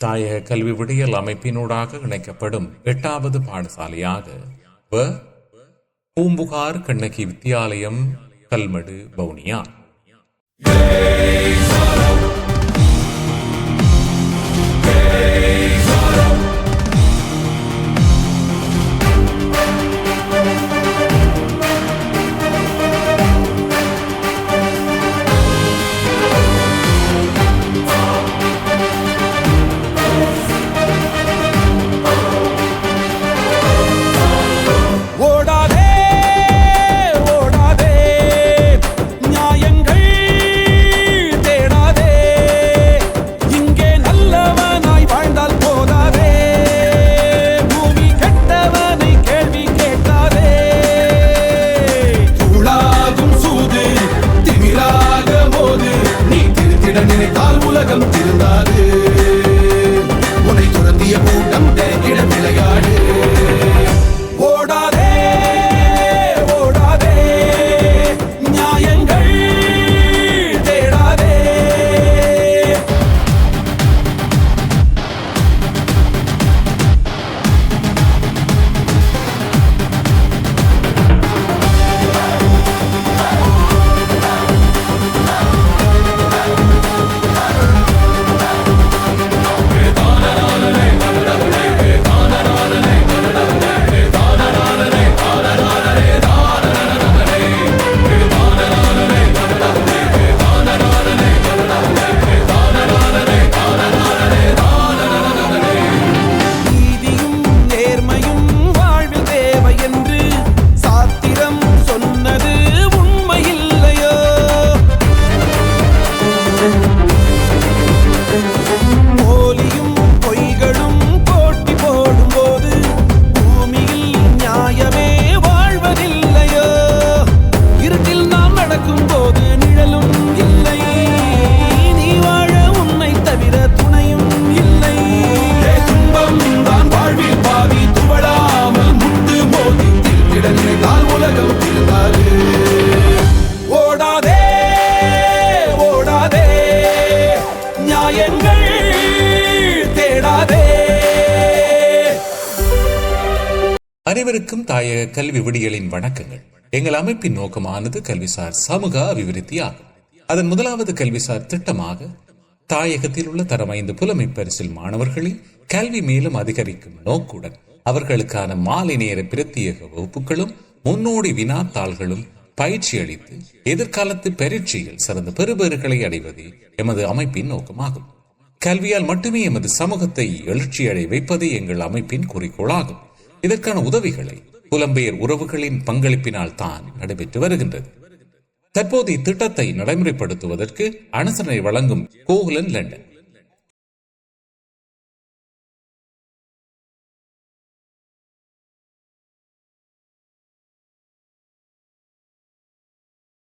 தாயக கல்வி விடியல் அமைப்பினூடாக இணைக்கப்படும் 8வது பாடசாலையாக பூம்புகார் கண்ணகி வித்தியாலயம் கல்மடு வவுனியா. அனைவருக்கும் தாயக கல்வி விடியலின் வணக்கங்கள். எங்கள் அமைப்பின் நோக்கமானது கல்விசார் சமூக அபிவிருத்தி ஆகும். அதன் முதலாவது கல்விசார் திட்டமாக தாயகத்தில் உள்ள தரம் 5 புலமை பரிசில் மாணவர்களின் கல்வி மேலும் அதிகரிக்கும் நோக்குடன் அவர்களுக்கான மாலை நேர பிரத்யேக வகுப்புகளும் முன்னோடி வினாத்தாள்களும் பயிற்சி அளித்து எதிர்காலத்து பரீட்சையில் சிறந்த பெறுபேறுகளை அடைவதே எமது அமைப்பின் நோக்கமாகும். கல்வியால் மட்டுமே எமது சமூகத்தை எழுச்சியடை வைப்பதே எங்கள் அமைப்பின் குறிக்கோளாகும். இதற்கான உதவிகளை புலம்பெயர் உறவுகளின் பங்களிப்பினால் தான் நடைபெற்று வருகின்றது. தற்போது இத்திட்டத்தை நடைமுறைப்படுத்துவதற்கு அனுசரணை வழங்கும் கோகுலன் லண்டன்